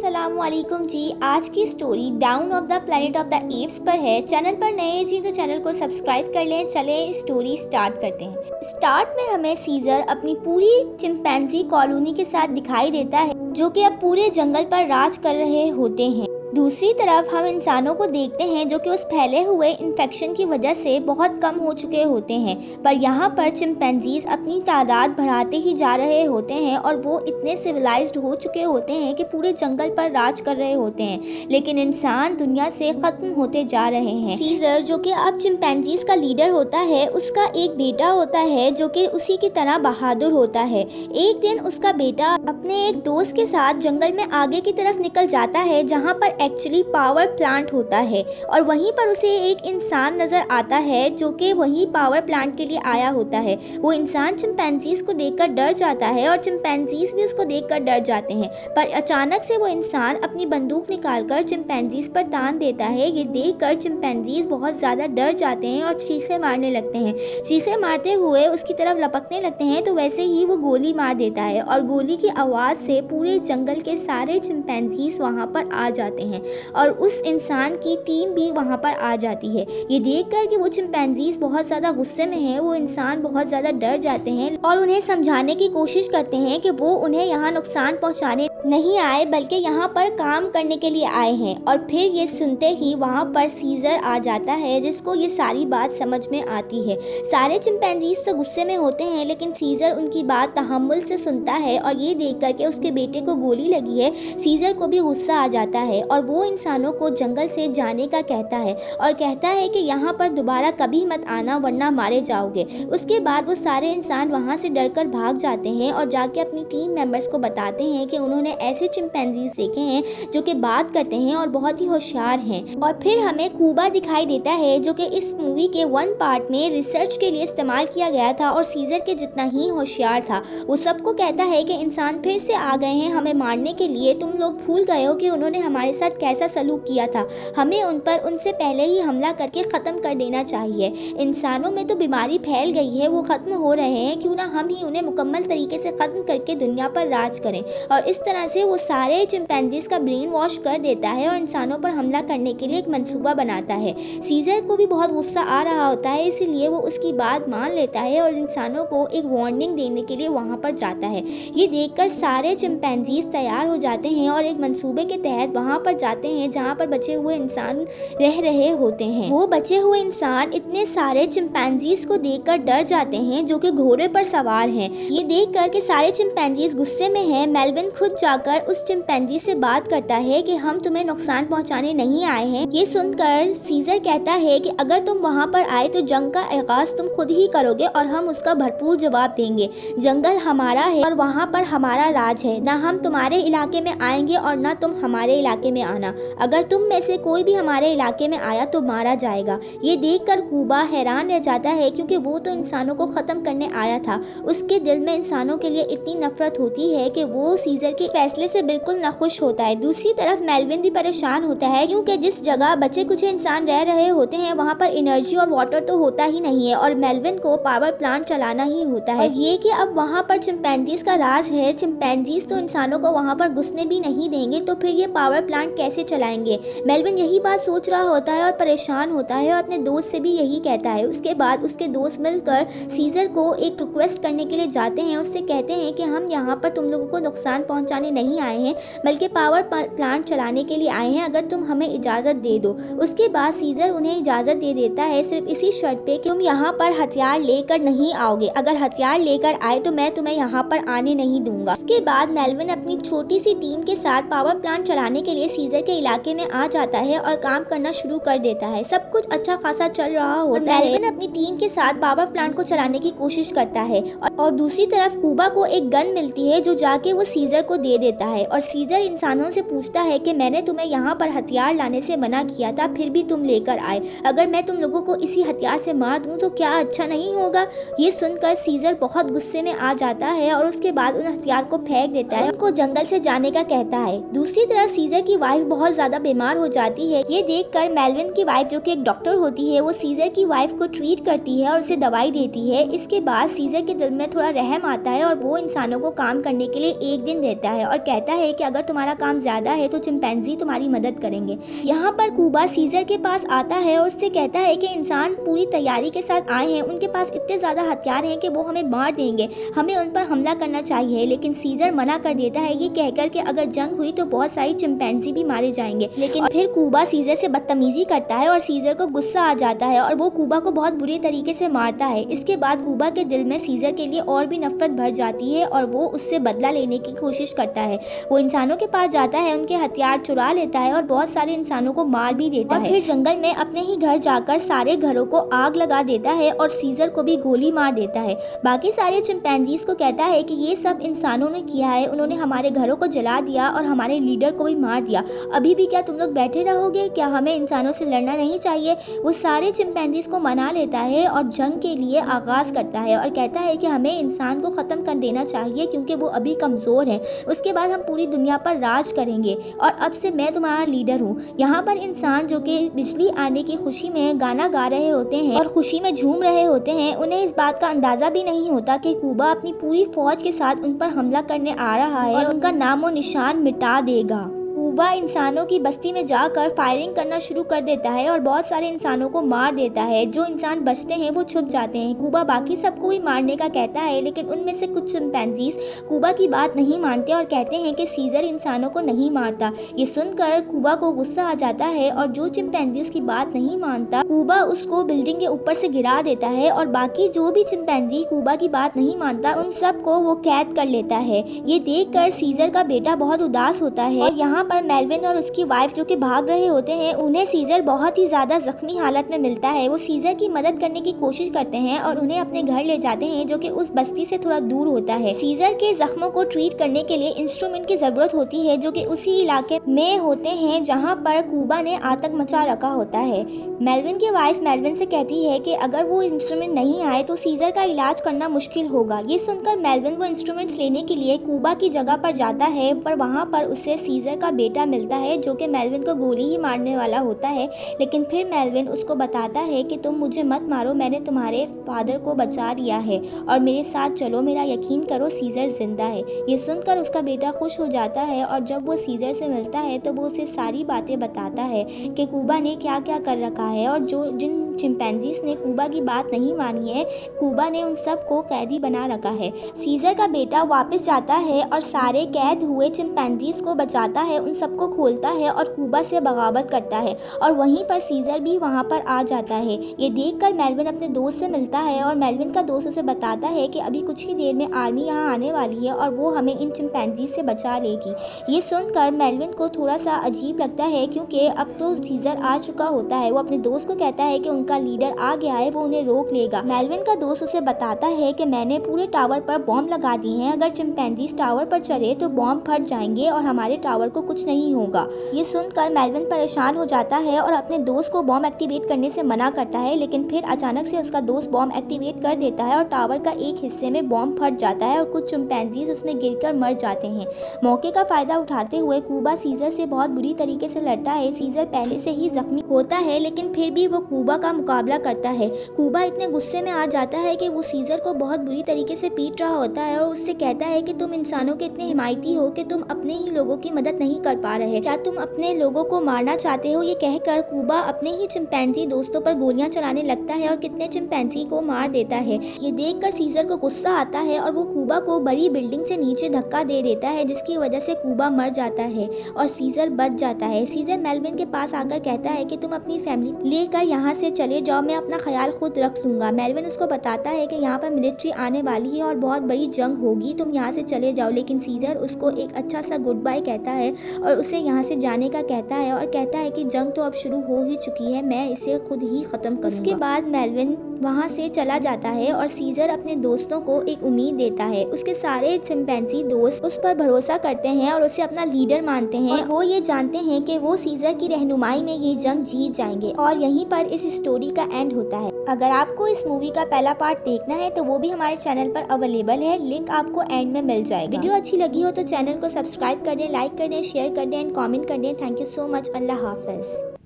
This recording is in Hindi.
अस्सलामुअलैकुम जी। आज की story down of the planet of the apps पर है। चैनल पर नए हैं जी तो चैनल को सब्सक्राइब कर लें। चले स्टोरी स्टार्ट करते हैं। स्टार्ट में हमें सीजर अपनी पूरी चिंपैंजी कॉलोनी के साथ दिखाई देता है जो कि अब पूरे जंगल पर राज कर रहे होते हैं। दूसरी तरफ हम इंसानों को देखते हैं जो कि उस फैले हुए इन्फेक्शन की वजह से बहुत कम हो चुके होते हैं, पर यहाँ पर चिंपैंजीज अपनी तादाद बढ़ाते ही जा रहे होते हैं और वो इतने सिविलाइज्ड हो चुके होते हैं कि पूरे जंगल पर राज कर रहे होते हैं, लेकिन इंसान दुनिया से खत्म होते जा रहे हैं। सीजर जो कि अब चिंपैंजीज का लीडर होता है, उसका एक बेटा होता है जो कि उसी की तरह बहादुर होता है। एक दिन उसका बेटा अपने एक दोस्त के साथ जंगल में आगे की तरफ निकल जाता है जहाँ पर एक्चुअली पावर प्लांट होता है, और वहीं पर उसे एक इंसान नजर आता है जो कि वही पावर प्लांट के लिए आया होता है। वो इंसान चिंपैंजीज को देखकर डर जाता है और चिंपैंजीज भी उसको देखकर डर जाते हैं, पर अचानक से वो इंसान अपनी बंदूक निकालकर चिंपैंजीज पर तान देता है। ये देखकर चिंपैंजीज बहुत ज़्यादा डर जाते हैं और चीखें मारने लगते हैं। चीखें मारते हुए उसकी तरफ लपकने लगते हैं तो वैसे ही वो गोली मार देता है और गोली की आवाज़ से पूरे जंगल के सारे चिंपैंजीज वहाँ पर आ जाते हैं और उस इंसान की टीम भी वहाँ पर आ जाती है। ये देखकर कि वो चिंपैंजीज बहुत ज़्यादा गुस्से में हैं, वो इंसान बहुत ज़्यादा डर जाते हैं और उन्हें समझाने की कोशिश करते हैं कि वो उन्हें यहाँ नुकसान पहुँचाने नहीं आए बल्कि यहाँ पर काम करने के लिए आए हैं। और फिर ये सुनते ही वहाँ पर सीजर आ जाता है जिसको ये सारी बात समझ में आती है। सारे चिंपैंजीज तो गुस्से में होते हैं, लेकिन सीजर उनकी बात तहम्मुल से सुनता है और ये देख कर के उसके बेटे को गोली लगी है, सीजर को भी गुस्सा आ जाता है और वो इंसानों को जंगल से जाने का कहता है और कहता है कि यहाँ पर दोबारा कभी मत आना वरना मारे जाओगे। उसके बाद वो सारे इंसान वहाँ से डरकर भाग जाते हैं और जाके अपनी टीम मेंबर्स को बताते हैं कि उन्होंने ऐसे चिंपैंजीज देखे हैं जो कि बात करते हैं और बहुत ही होशियार हैं। और फिर हमें कूबा दिखाई देता है जो कि इस मूवी के वन पार्ट में रिसर्च के लिए इस्तेमाल किया गया था और सीजर के जितना ही होशियार था। वो सबको कहता है कि इंसान फिर से आ गए हैं हमें मारने के लिए। तुम लोग भूल गए हो कि उन्होंने हमारे साथ कैसा सलूक किया था, हमें उन पर उनसे पहले ही हमला करके ख़त्म कर देना चाहिए। इंसानों में तो बीमारी फैल गई है, वो ख़त्म हो रहे हैं, क्यों ना हम ही उन्हें मुकम्मल तरीके से ख़त्म करके दुनिया पर राज करें। और इस तरह से वो सारे चिंपैंजीज का ब्रेन वॉश कर देता है और इंसानों पर हमला करने के लिए एक मंसूबा बनाता है। सीजर को भी बहुत गुस्सा आ रहा होता है, इसीलिए वो उसकी बात मान लेता है और इंसानों को एक वार्निंग देने के लिए वहाँ पर जाता है। ये देखकर सारे चिंपैंजीज तैयार हो जाते हैं और एक मंसूबे के तहत वहाँ पर जाते हैं जहाँ पर बचे हुए इंसान रह रहे होते हैं। वो बचे हुए इंसान इतने सारे चिंपैंजीज को देखकर डर जाते हैं जो कि घोड़े पर सवार हैं। ये देखकर कि सारे चिंपैंजीज गुस्से में हैं, मेल्विन खुद जाकर उस चिंपैंजी से बात करता है कि हम तुम्हें नुकसान पहुंचाने नहीं आए हैं। ये सुनकर सीजर कहता है कि अगर तुम वहां पर आए तो जंग का आगाज तुम खुद ही करोगे और हम उसका भरपूर जवाब देंगे। जंगल हमारा है और वहां पर हमारा राज है, ना हम तुम्हारे इलाके में आएंगे और ना तुम हमारे इलाके में आना। अगर तुम में से कोई भी हमारे इलाके में आया तो मारा जाएगा। ये देखकर कूबा हैरान रह जाता है क्योंकि वो तो इंसानों को ख़त्म करने आया था। उसके दिल में इंसानों के लिए इतनी नफरत होती है कि वो सीजर के फैसले से बिल्कुल नाखुश होता है। दूसरी तरफ मेल्विन भी परेशान होता है क्योंकि जिस जगह बचे कुछ इंसान रह रहे होते हैं वहाँ पर एनर्जी और वाटर तो होता ही नहीं है और मेल्विन को पावर प्लांट चलाना ही होता है। और ये कि अब वहाँ पर चिंपैंजीज का राज है, चिंपैंजीज तो इंसानों को वहाँ पर घुसने भी नहीं देंगे, तो फिर ये पावर प्लांट कैसे चलाएंगे। मेल्विन यही बात सोच रहा होता है और परेशान होता है और अपने दोस्त से भी यही कहता है। उसके बाद उसके दोस्त मिलकर सीजर को एक रिक्वेस्ट करने के लिए जाते हैं। उससे कहते हैं कि हम यहाँ पर तुम लोगों को नुकसान पहुँचाने नहीं आए हैं बल्कि पावर प्लांट चलाने के लिए आए हैं, अगर तुम हमें इजाज़त दे दो। उसके बाद सीजर उन्हें इजाज़त दे देता है, सिर्फ इसी शर्त पे कि तुम यहाँ पर हथियार लेकर नहीं आओगे। अगर हथियार लेकर आए तो मैं तुम्हें यहाँ पर आने नहीं दूंगा। उसके बाद मेल्विन अपनी छोटी सी टीम के साथ पावर प्लांट चलाने के लिए सीजर के इलाके में आ जाता है और काम करना शुरू कर देता है। सब कुछ अच्छा खासा चल रहा होता है। मेल्विन अपनी टीम के साथ पावर प्लांट को चलाने की कोशिश करता है और दूसरी तरफ कूबा को एक गन मिलती है जो जाके वो सीजर को दे देता है। और सीजर इंसानों से पूछता है कि मैंने तुम्हें यहाँ पर हथियार लाने से मना किया था, फिर भी तुम लेकर आए। अगर मैं तुम लोगों को इसी हथियार से मार दूं तो क्या अच्छा नहीं होगा। ये सुनकर सीजर बहुत गुस्से में आ जाता है और उसके बाद उन हथियार को फेंक देता है, उनको जंगल से जाने का कहता है। दूसरी तरफ सीजर की वाइफ बहुत ज्यादा बीमार हो जाती है। ये देखकर मेल्विन की वाइफ जो कि एक डॉक्टर होती है, वो सीजर की वाइफ को ट्रीट करती है और उसे दवाई देती है। इसके बाद सीजर के दिल में थोड़ा रहम आता है और वो इंसानों को काम करने के लिए एक दिन देता है और कहता है कि अगर तुम्हारा काम ज़्यादा है तो चिंपैंजी तुम्हारी मदद करेंगे। यहाँ पर कूबा सीजर के पास आता है और उससे कहता है कि इंसान पूरी तैयारी के साथ आए हैं, उनके पास इतने ज़्यादा हथियार हैं कि वो हमें मार देंगे, हमें उन पर हमला करना चाहिए। लेकिन सीजर मना कर देता है ये कहकर कि अगर जंग हुई तो बहुत सारी चिंपैंजी भी मारे जाएंगे। लेकिन फिर कूबा सीजर से बदतमीजी करता है और सीजर को गुस्सा आ जाता है और वो कूबा को बहुत बुरी तरीके से मारता है। इसके बाद कूबा के दिल में सीजर के लिए और भी नफरत भर जाती है और वो उससे बदला लेने की कोशिश करता है। वो इंसानों के पास जाता है, उनके हथियार चुरा लेता है और बहुत सारे इंसानों को मार भी देता है। फिर जंगल में अपने ही घर जाकर सारे घरों को आग लगा देता है और सीजर को भी गोली मार देता है। बाकी सारे चिंपैंजीज को कहता है कि ये सब इंसानों ने किया है, उन्होंने हमारे घरों को जला दिया और हमारे लीडर को भी मार दिया। अभी भी क्या तुम लोग बैठे रहोगे? क्या हमें इंसानों से लड़ना नहीं चाहिए? वो सारे चिंपैंजीज को मना लेता है और जंग के लिए आगाज करता है और कहता है कि हमें इंसान को ख़त्म कर देना चाहिए क्योंकि वो अभी कमज़ोर है। उसके बाद हम पूरी दुनिया पर राज करेंगे और अब से मैं तुम्हारा लीडर हूँ। यहाँ पर इंसान जो कि बिजली आने की खुशी में गाना गा रहे होते हैं और खुशी में झूम रहे होते हैं, उन्हें इस बात का अंदाज़ा भी नहीं होता कि कूबा अपनी पूरी फौज के साथ उन पर हमला करने आ रहा है और उनका नामो निशान मिटा देगा। कूबा इंसानों की बस्ती में जाकर फायरिंग करना शुरू कर देता है और बहुत सारे इंसानों को मार देता है। जो इंसान बचते हैं वो छुप जाते हैं। कूबा बाकी सबको भी मारने का कहता है, लेकिन उनमें से कुछ चिंपैंजीज कूबा की बात नहीं मानते और कहते हैं कि सीजर इंसानों को नहीं मारता। ये सुनकर कूबा को गुस्सा आ जाता है और जो चिंपैंजीज की बात नहीं मानता, कूबा उसको बिल्डिंग के ऊपर से गिरा देता है और बाकी जो भी चिंपैंजी कूबा की बात नहीं मानता उन सबको वो कैद कर लेता है। ये देखकर सीजर का बेटा बहुत उदास होता है और यहाँ पर मेल्विन और उसकी वाइफ जो कि भाग रहे होते हैं, उन्हें सीजर बहुत ही ज़्यादा जख्मी हालत में मिलता है। वो सीजर की मदद करने की कोशिश करते हैं और उन्हें अपने घर ले जाते हैं जो कि उस बस्ती से थोड़ा दूर होता है। सीजर के जख्मों को ट्रीट करने के लिए इंस्ट्रूमेंट की ज़रूरत होती है जो कि उसी इलाके में होते हैं जहाँ पर कूबा ने आतंक मचा रखा होता है। मेल्विन की वाइफ मेल्विन से कहती है कि अगर वो इंस्ट्रूमेंट नहीं आए तो सीजर का इलाज करना मुश्किल होगा। ये सुनकर मेल्विन वो इंस्ट्रूमेंट्स लेने के लिए कूबा की जगह पर जाता है, पर वहाँ पर उसे सीजर का बेटा मिलता है जो कि मेल्विन को गोली ही मारने वाला होता है। लेकिन फिर मेल्विन उसको बताता है कि तुम मुझे मत मारो, मैंने तुम्हारे फादर को बचा लिया है और मेरे साथ चलो, मेरा यकीन करो सीजर जिंदा है। ये सुनकर उसका बेटा खुश हो जाता है और जब वो सीजर से मिलता है तो वो उसे सारी बातें बताता है कि कूबा ने क्या क्या कर रखा है और जिन चिंपैंजीज ने कूबा की बात नहीं मानी है, कूबा ने उन सब को कैदी बना रखा है। सीजर का बेटा वापस जाता है और सारे कैद हुए चिंपैंजीज को बचाता है, उन सबको खोलता है और कूबा से बगावत करता है और वहीं पर सीजर भी वहां पर आ जाता है। ये देखकर मेल्विन अपने दोस्त से मिलता है और मेल्विन का दोस्त उसे बताता है कि अभी कुछ ही देर में आर्मी यहाँ आने वाली है और वो हमें इन चिंपैंजीज से बचा लेगी। ये सुनकर मेल्विन को थोड़ा सा अजीब लगता है क्योंकि अब तो सीजर आ चुका होता है। वो अपने दोस्त को कहता है कि उनका लीडर आ गया है, वो उन्हें रोक लेगा। मेल्विन का दोस्त उसे बताता है कि मैंने पूरे टावर पर बॉम्ब लगा दिए हैं, अगर चिंपैंजीज टावर पर चढ़े तो बॉम्ब फट जाएंगे और हमारे टावर को कुछ नहीं होगा। ये सुनकर मेल्विन परेशान हो जाता है और अपने दोस्त को बॉम्ब एक्टिवेट करने से मना करता है, लेकिन फिर अचानक से उसका दोस्त बॉम्ब एक्टिवेट कर देता है और टावर का एक हिस्से में बॉम्ब फट जाता है और कुछ चिंपैंजीज उसमें गिरकर मर जाते हैं। मौके का फायदा उठाते हुए कूबा सीजर से बहुत बुरी तरीके से लड़ता है। सीजर पहले से ही जख्मी होता है लेकिन फिर भी वो कूबा का मुकाबला करता है। कूबा इतने गुस्से में आ जाता है कि वो सीजर को बहुत बुरी तरीके से पीट रहा होता है और उससे कहता है कि तुम इंसानों के इतने हिमायती हो कि तुम अपने ही लोगों की मदद नहीं कर पा रहे, क्या तुम अपने लोगों को मारना चाहते हो? ये कहकर कूबा अपने ही चिंपैंजी दोस्तों पर गोलियां चलाने लगता है और कितने चिंपैंजी को मार देता है। ये देखकर सीजर को गुस्सा आता है और वो कूबा को बड़ी बिल्डिंग से नीचे धक्का दे देता है जिसकी वजह से कूबा मर जाता है और सीजर बच जाता है। सीजर मेल्विन के पास आकर कहता है कि तुम अपनी फैमिली लेकर यहाँ से चले जाओ, मैं अपना ख्याल खुद रख लूंगा। मेल्विन उसको बताता है कि यहाँ पर मिलिट्री आने वाली है और बहुत बड़ी जंग होगी, तुम यहाँ से चले जाओ। लेकिन सीजर उसको एक अच्छा सा गुड बाय कहता है और उसे यहाँ से जाने का कहता है और कहता है कि जंग तो अब शुरू हो ही चुकी है, मैं इसे खुद ही खत्म करूंगा। उसके बाद मेल्विन वहाँ से चला जाता है और सीजर अपने दोस्तों को एक उम्मीद देता है। उसके सारे चिंपैंजी दोस्त उस पर भरोसा करते हैं और उसे अपना लीडर मानते हैं और वो ये जानते हैं कि वो सीजर की रहनुमाई में ये जंग जीत जाएंगे। और यहीं पर इस स्टोरी का एंड होता है। अगर आपको इस मूवी का पहला पार्ट देखना है तो वो भी हमारे चैनल पर अवेलेबल है, लिंक आपको एंड में मिल जाएगा। वीडियो अच्छी लगी हो तो चैनल को सब्सक्राइब कर दें, लाइक कर दें, शेयर कर दें एंड कॉमेंट कर दें। Thank you so much. Allah Hafiz.